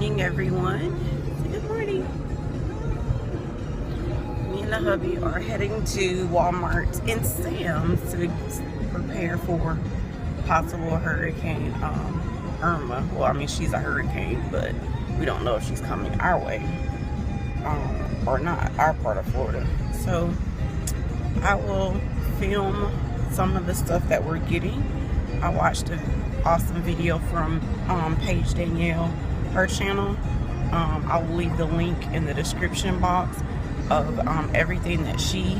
morning, everyone. Good morning. Me and the hubby are heading to Walmart and Sam's to prepare for possible Hurricane Irma. Well, I mean, she's a hurricane, but we don't know if she's coming our way or not, our part of Florida. So I will film some of the stuff that we're getting. I watched an awesome video from Paige Danielle, her channel. I will leave the link in the description box of everything that she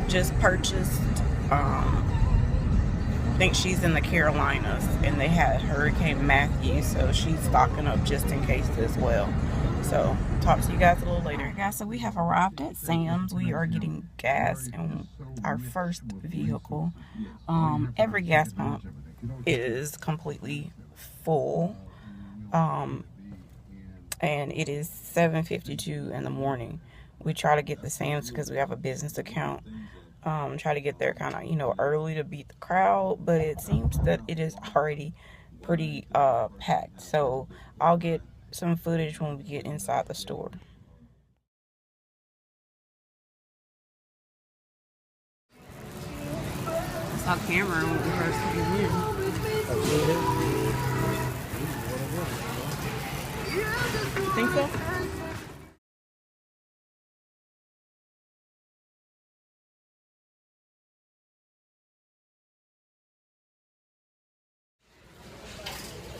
just purchased. I think she's in the Carolinas and they had Hurricane Matthew, so she's stocking up just in case as well. So talk to you guys a little later. Right, guys, so we have arrived at Sam's. We are getting gas in our first vehicle. Every gas pump is completely full, and it is 7:52 in the morning. We try to get the Sam's because we have a business account. Try to get there kind of, early to beat the crowd, but it seems that it is already pretty packed. So I'll get some footage when we get inside the store. I saw Cameron when we first came in. You think so?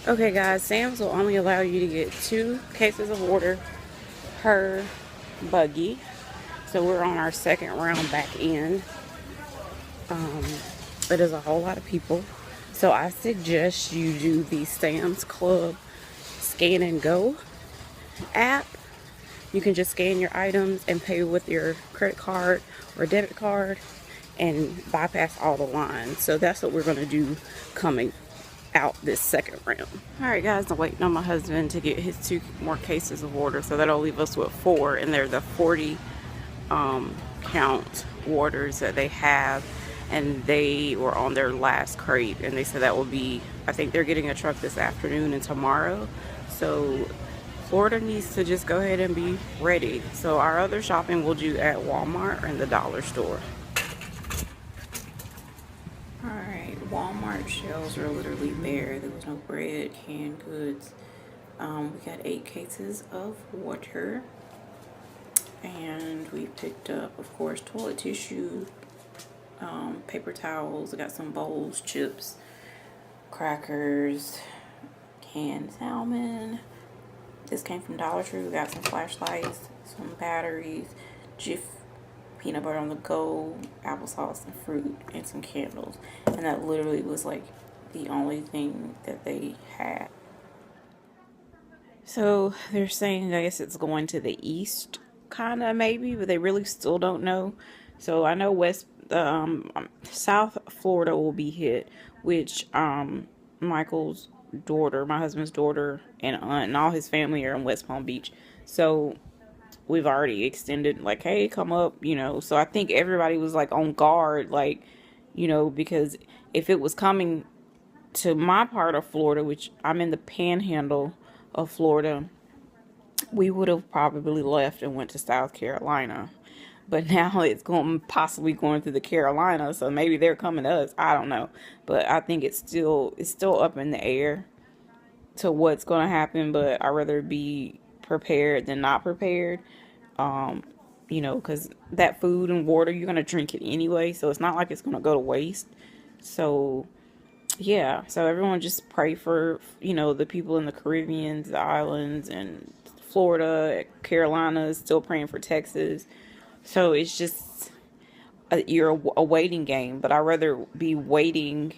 Okay guys, Sam's will only allow you to get 2 cases of water per buggy. So we're on our second round back in. But there's a whole lot of people. So I suggest you do the Sam's Club Scan and Go app. You can just scan your items and pay with your credit card or debit card and bypass all the lines. So that's what we're going to do coming out this second round. Alright guys, I'm waiting on my husband to get his 2 more cases of water, so that'll leave us with 4, and they're the 40 count waters that they have, and they were on their last crate, and they said that will be, I think they're getting a truck this afternoon and tomorrow. So Florida needs to just go ahead and be ready. So our other shopping we'll do at Walmart and the dollar store. Walmart shelves are literally bare. There was no bread, canned goods. We got 8 cases of water, and we picked up, of course, toilet tissue, paper towels. I got some bowls, chips, crackers, canned salmon. This came from Dollar Tree. We got some flashlights, some batteries, Jif peanut butter on the go, applesauce and fruit, and some candles. And that literally was like the only thing that they had. So they're saying, I guess it's going to the east, kind of maybe, but they really still don't know. So I know South Florida will be hit, which Michael's daughter, my husband's daughter, and aunt and all his family are in West Palm Beach. So we've already extended, like, hey, come up, So I think everybody was, like, on guard, like, because if it was coming to my part of Florida, which I'm in the panhandle of Florida, we would have probably left and went to South Carolina. But now it's possibly going through the Carolinas, so maybe they're coming to us. I don't know. But I think it's still up in the air to what's going to happen, but I'd rather be prepared than not prepared, because that food and water, you're going to drink it anyway, so it's not like it's going to go to waste. So yeah, so everyone just pray for, the people in the Caribbean, the islands, and Florida, Carolinas, still praying for Texas. So it's just you're a waiting game, but I'd rather be waiting,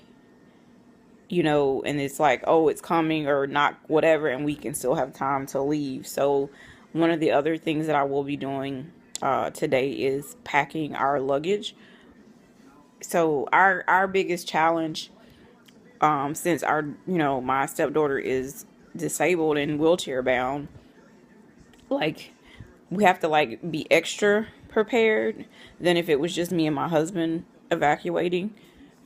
and it's like, oh, it's coming or not, whatever, and we can still have time to leave. So one of the other things that I will be doing today is packing our luggage. So our biggest challenge, since my stepdaughter is disabled and wheelchair bound, like, we have to, like, be extra prepared than if it was just me and my husband evacuating.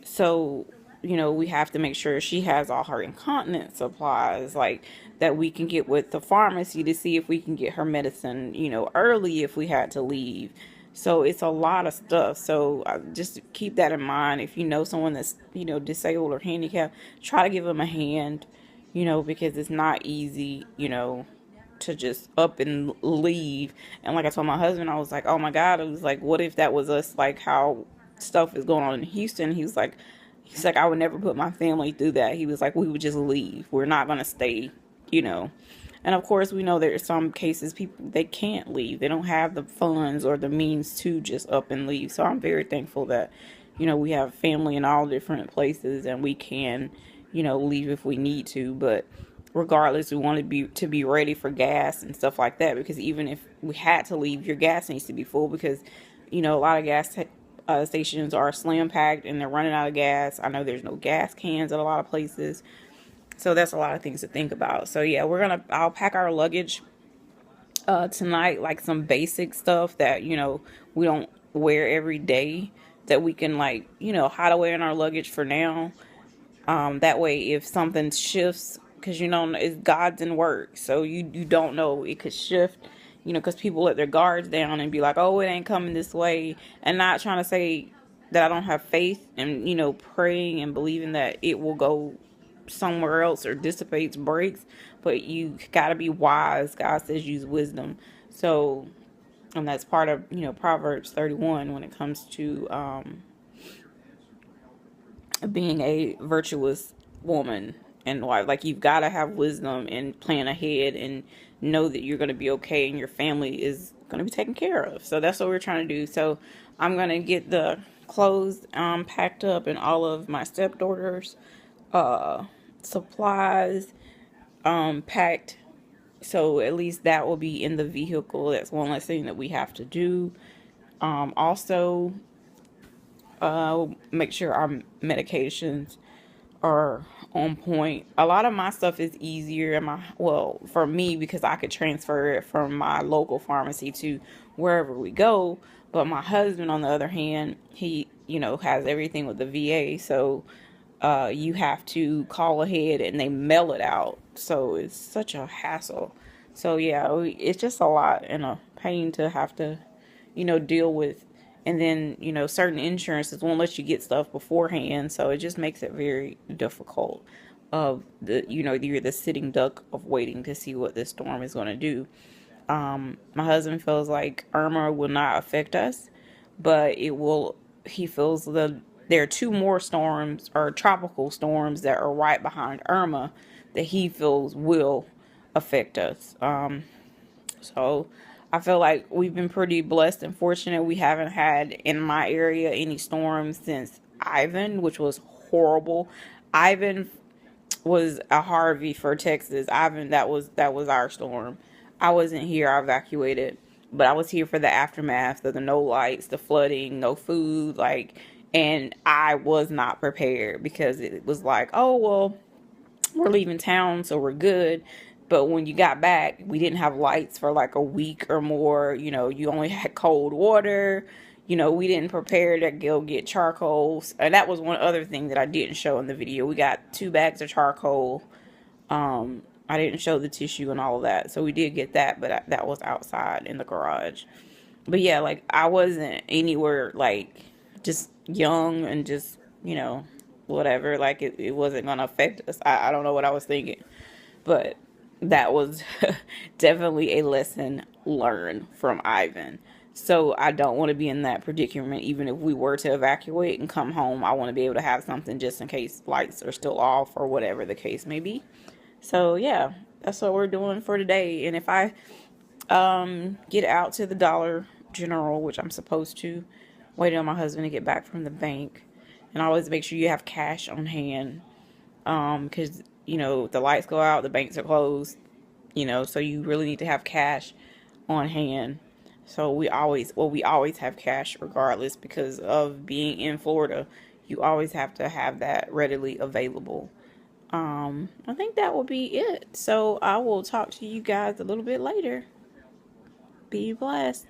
So we have to make sure she has all her incontinence supplies, like that we can get with the pharmacy to see if we can get her medicine, early if we had to leave. So it's a lot of stuff. So just keep that in mind. If you know someone that's, disabled or handicapped, try to give them a hand, because it's not easy, to just up and leave. And like I told my husband, I was like, oh my God, it was like, what if that was us, like how stuff is going on in Houston? He's like, I would never put my family through that. He was like, we would just leave. We're not going to stay, you know. And of course, we know there are some cases people, they can't leave. They don't have the funds or the means to just up and leave. So I'm very thankful that, we have family in all different places and we can, leave if we need to. But regardless, we want to be ready for gas and stuff like that, because even if we had to leave, your gas needs to be full, because a lot of gas stations are slam packed and they're running out of gas. I know there's no gas cans at a lot of places. So that's a lot of things to think about. So yeah, I'll pack our luggage tonight, like some basic stuff that, we don't wear every day, that we can, like, hide away in our luggage for now. That way, if something shifts, because, it's God's in work. So you don't know, it could shift, because people let their guards down and be like, oh, it ain't coming this way. And not trying to say that I don't have faith and, praying and believing that it will go somewhere else or dissipates, breaks, but you gotta be wise. God says use wisdom. So, and that's part of, Proverbs 31 when it comes to being a virtuous woman and wife. Like, you've got to have wisdom and plan ahead and know that you're going to be okay and your family is going to be taken care of. So that's what we're trying to do. So I'm going to get the clothes packed up and all of my stepdaughters supplies packed, so at least that will be in the vehicle. That's one less thing that we have to do. Also, make sure our medications are on point. A lot of my stuff is easier for me, because I could transfer it from my local pharmacy to wherever we go. But my husband, on the other hand, he has everything with the VA, so you have to call ahead and they mail it out. So it's such a hassle. So yeah, it's just a lot and a pain to have to, deal with. And then, certain insurances won't let you get stuff beforehand. So it just makes it very difficult of you're the sitting duck of waiting to see what this storm is going to do. My husband feels like Irma will not affect us, but he feels there are two more storms, or tropical storms, that are right behind Irma that he feels will affect us. So I feel like we've been pretty blessed and fortunate. We haven't had in my area any storms since Ivan, which was horrible. Ivan was a Harvey for Texas. Ivan, that was our storm. I wasn't here. I evacuated, but I was here for the aftermath of the no lights, the flooding, no food, and I was not prepared, because it was like, oh, well, we're leaving town, so we're good. But when you got back, we didn't have lights for like a week or more. You only had cold water. We didn't prepare to go get charcoal. And that was one other thing that I didn't show in the video. We got 2 bags of charcoal. I didn't show the tissue and all of that. So we did get that, but that was outside in the garage. But yeah, I wasn't anywhere, just young and just, whatever. It wasn't going to affect us. I don't know what I was thinking. But that was definitely a lesson learned from Ivan. So I don't want to be in that predicament. Even if we were to evacuate and come home, I want to be able to have something just in case lights are still off or whatever the case may be. So yeah, that's what we're doing for today. And if I get out to the Dollar General, which I'm supposed to, waiting on my husband to get back from the bank, and always make sure you have cash on hand, because if the lights go out, the banks are closed, so you really need to have cash on hand. So we always have cash regardless, because of being in Florida. You always have to have that readily available. I think that will be it. So I will talk to you guys a little bit later. Be blessed.